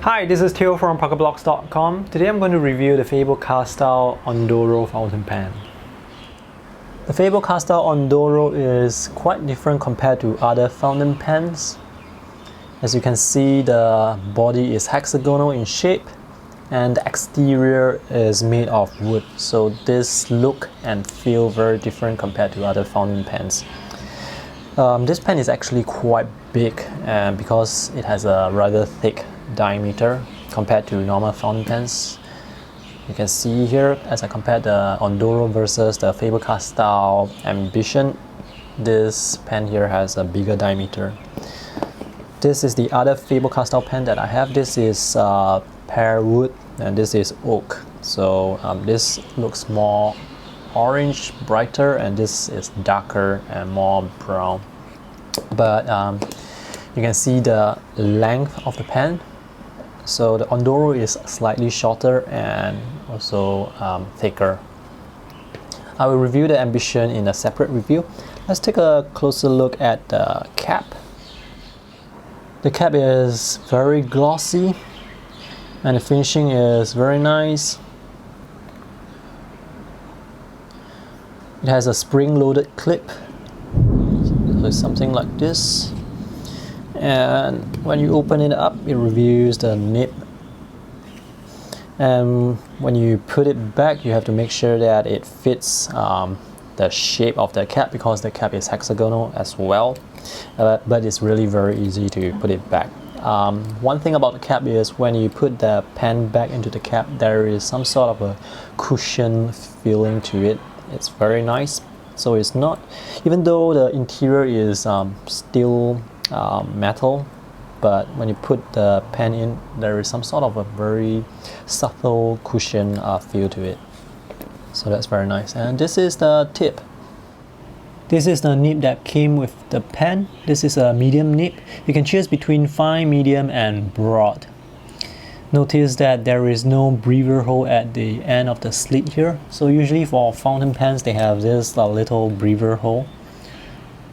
Hi, this is Theo from PocketBlocks.com. Today I'm going to review the Faber Castell Ondoro fountain pen. The Faber Castell Ondoro is quite different compared to other fountain pens. As you can see, the body is hexagonal in shape and the exterior is made of wood. So this look and feel very different compared to other fountain pens. This pen is actually quite big because it has a rather thick diameter compared to normal fountain pens. You can see here, as I compare the Ondoro versus the Faber Castell Ambition, this pen here has a bigger diameter. This is the other Faber Castell pen that I have. This is pear wood and this is oak. So this looks more orange, brighter, and this is darker and more brown. But you can see the length of the pen. So the Ondoro is slightly shorter and also thicker. I will review the Ambition in a separate review. Let's take a closer look at the cap. The cap is very glossy and the finishing is very nice. It has a spring-loaded clip, so it's something like this. And when you open it up, it reveals the nib. And when you put it back, you have to make sure that it fits the shape of the cap, because the cap is hexagonal as well. But it's really very easy to put it back. One thing about the cap is when you put the pen back into the cap, there is some sort of a cushion feeling to it. It's very nice. So it's not, even though the interior is still metal, but when you put the pen in, there is some sort of a very subtle cushion feel to it. So that's very nice. And this is the tip. This is the nib that came with the pen. This is a medium nib. You can choose between fine, medium, and broad. Notice that there is no breather hole at the end of the slit here. So usually for fountain pens, they have this little breather hole.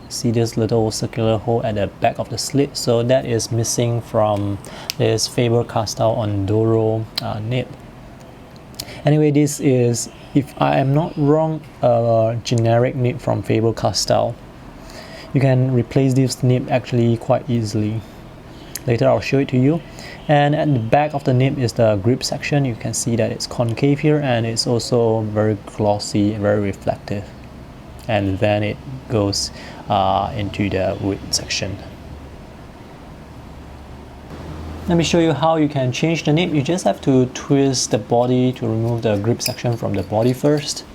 See this little circular hole at the back of the slit, so that is missing from this Faber Castell Ondoro nib. Anyway, this is, if I am not wrong, a generic nib from Faber Castell. You can replace this nib actually quite easily. Later I'll show it to you. And at the back of the nib is the grip section. You can see that it's concave here and it's also very glossy, very reflective. And then it goes into the wood section. Let me show you how you can change the nib. You just have to twist the body to remove the grip section from the body first.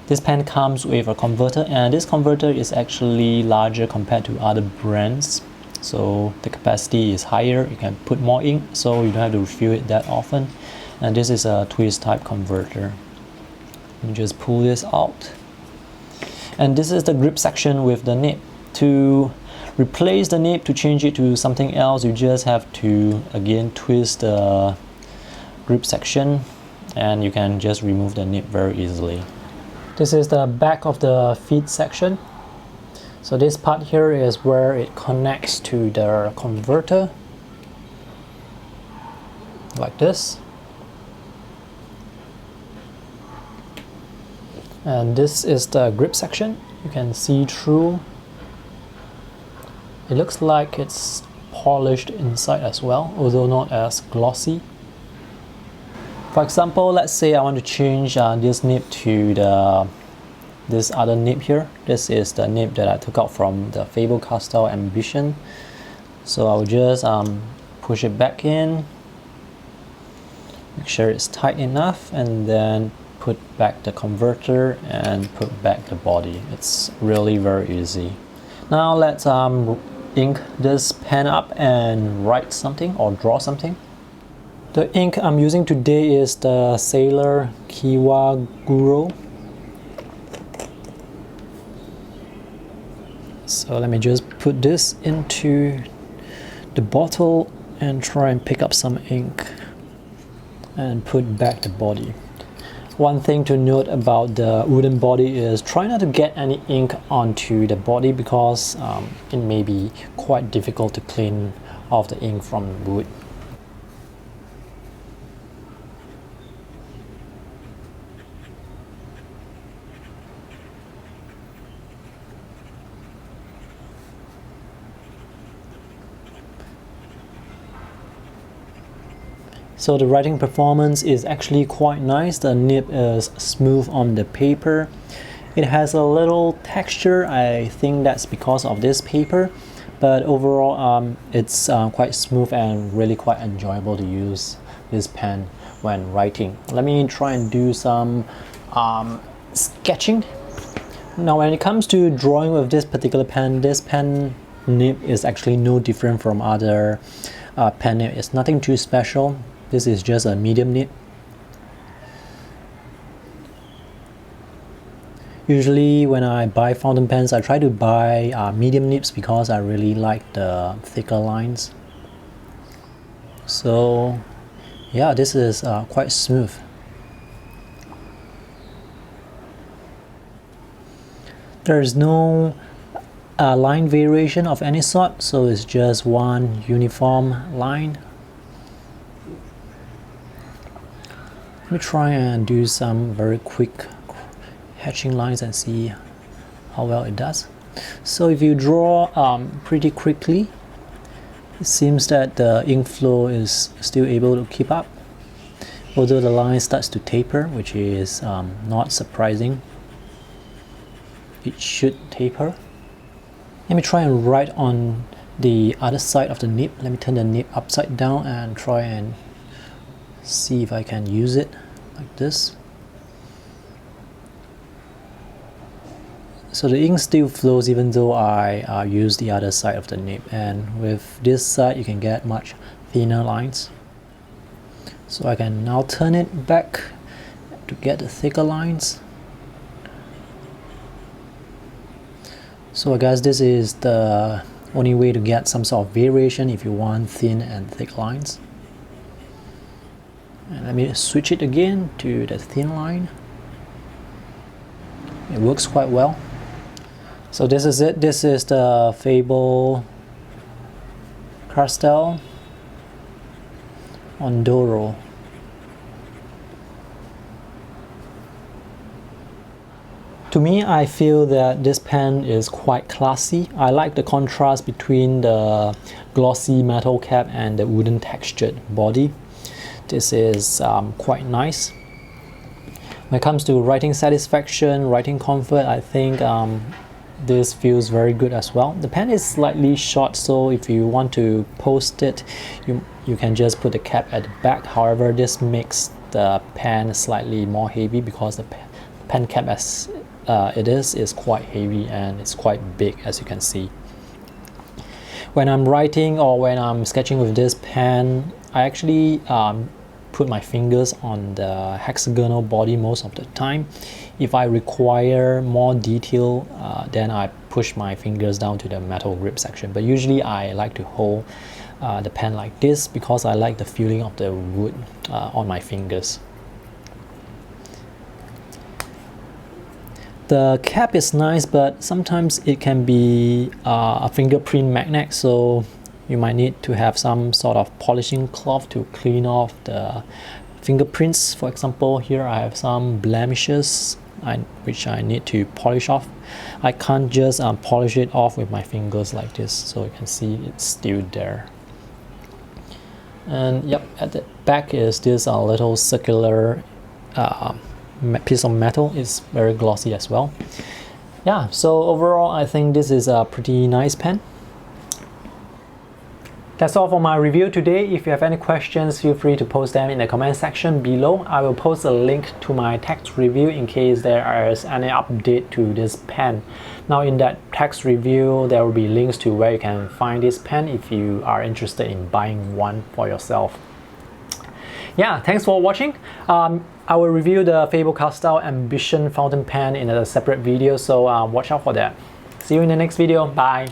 This pen comes with a converter, and this converter is actually larger compared to other brands. So the capacity is higher, you can put more ink, so you don't have to refill it that often. And this is a twist type converter. You just pull this out. And this is the grip section with the nib. To replace the nib, to change it to something else, you just have to again twist the grip section and you can just remove the nib very easily. This is the back of the feed section. So this part here is where it connects to the converter, like this. And this is the grip section. You can see through. It looks like it's polished inside as well, although not as glossy. For example, let's say I want to change this nib to this other nib here. This is the nib that I took out from the Faber Castell Ambition. So I'll just push it back in, make sure it's tight enough, and then put back the converter and put back the body. It's really very easy. Now let's ink this pen up and write something or draw something. The ink I'm using today is the Sailor Kiwaguro. So let me just put this into the bottle and try and pick up some ink and put back the body. One thing to note about the wooden body is try not to get any ink onto the body, because it may be quite difficult to clean off the ink from wood. So the writing performance is actually quite nice. The nib is smooth on the paper. It has a little texture. I think that's because of this paper, but overall it's quite smooth and really quite enjoyable to use this pen when writing. Let me try and do some sketching. Now when it comes to drawing with this particular pen, this pen nib is actually no different from other pen nib. It's nothing too special. This is just a medium nib. Usually when I buy fountain pens, I try to buy medium nibs because I really like the thicker lines. So yeah, this is quite smooth. There is no line variation of any sort, so it's just one uniform line. Let me try and do some very quick hatching lines and see how well it does. So if you draw pretty quickly, it seems that the ink flow is still able to keep up, although the line starts to taper, which is not surprising. It should taper. Let me try and write on the other side of the nib. Let me turn the nib upside down and try and see if I can use it like this. So the ink still flows even though I use the other side of the nib, and with this side you can get much thinner lines. So I can now turn it back to get the thicker lines. So I guess this is the only way to get some sort of variation if you want thin and thick lines. And let me switch it again to the thin line. It works quite well. So this is it. This is the Faber Castell Ondoro. To me, I feel that this pen is quite classy. I like the contrast between the glossy metal cap and the wooden textured body. This is quite nice. When it comes to writing satisfaction, writing comfort, I think this feels very good as well. The pen is slightly short, so if you want to post it, you can just put the cap at the back. However, this makes the pen slightly more heavy because the pen cap as it is quite heavy and it's quite big, as you can see. When I'm writing or when I'm sketching with this pen, I actually put my fingers on the hexagonal body most of the time. If I require more detail, then I push my fingers down to the metal grip section. But usually I like to hold the pen like this because I like the feeling of the wood on my fingers. The cap is nice, but sometimes it can be a fingerprint magnet, so you might need to have some sort of polishing cloth to clean off the fingerprints. For example, here I have some blemishes which I need to polish off. I can't just polish it off with my fingers like this, so you can see it's still there. And yep, at the back is this little circular piece of metal. It's very glossy as well. Yeah, so overall I think this is a pretty nice pen. That's all for my review today. If you have any questions, feel free to post them in the comment section below. I will post a link to my text review in case there is any update to this pen. Now in that text review, there will be links to where you can find this pen if you are interested in buying one for yourself. Yeah, thanks for watching. I will review the Faber Castell Ambition fountain pen in a separate video, so watch out for that. See you in the next video. Bye.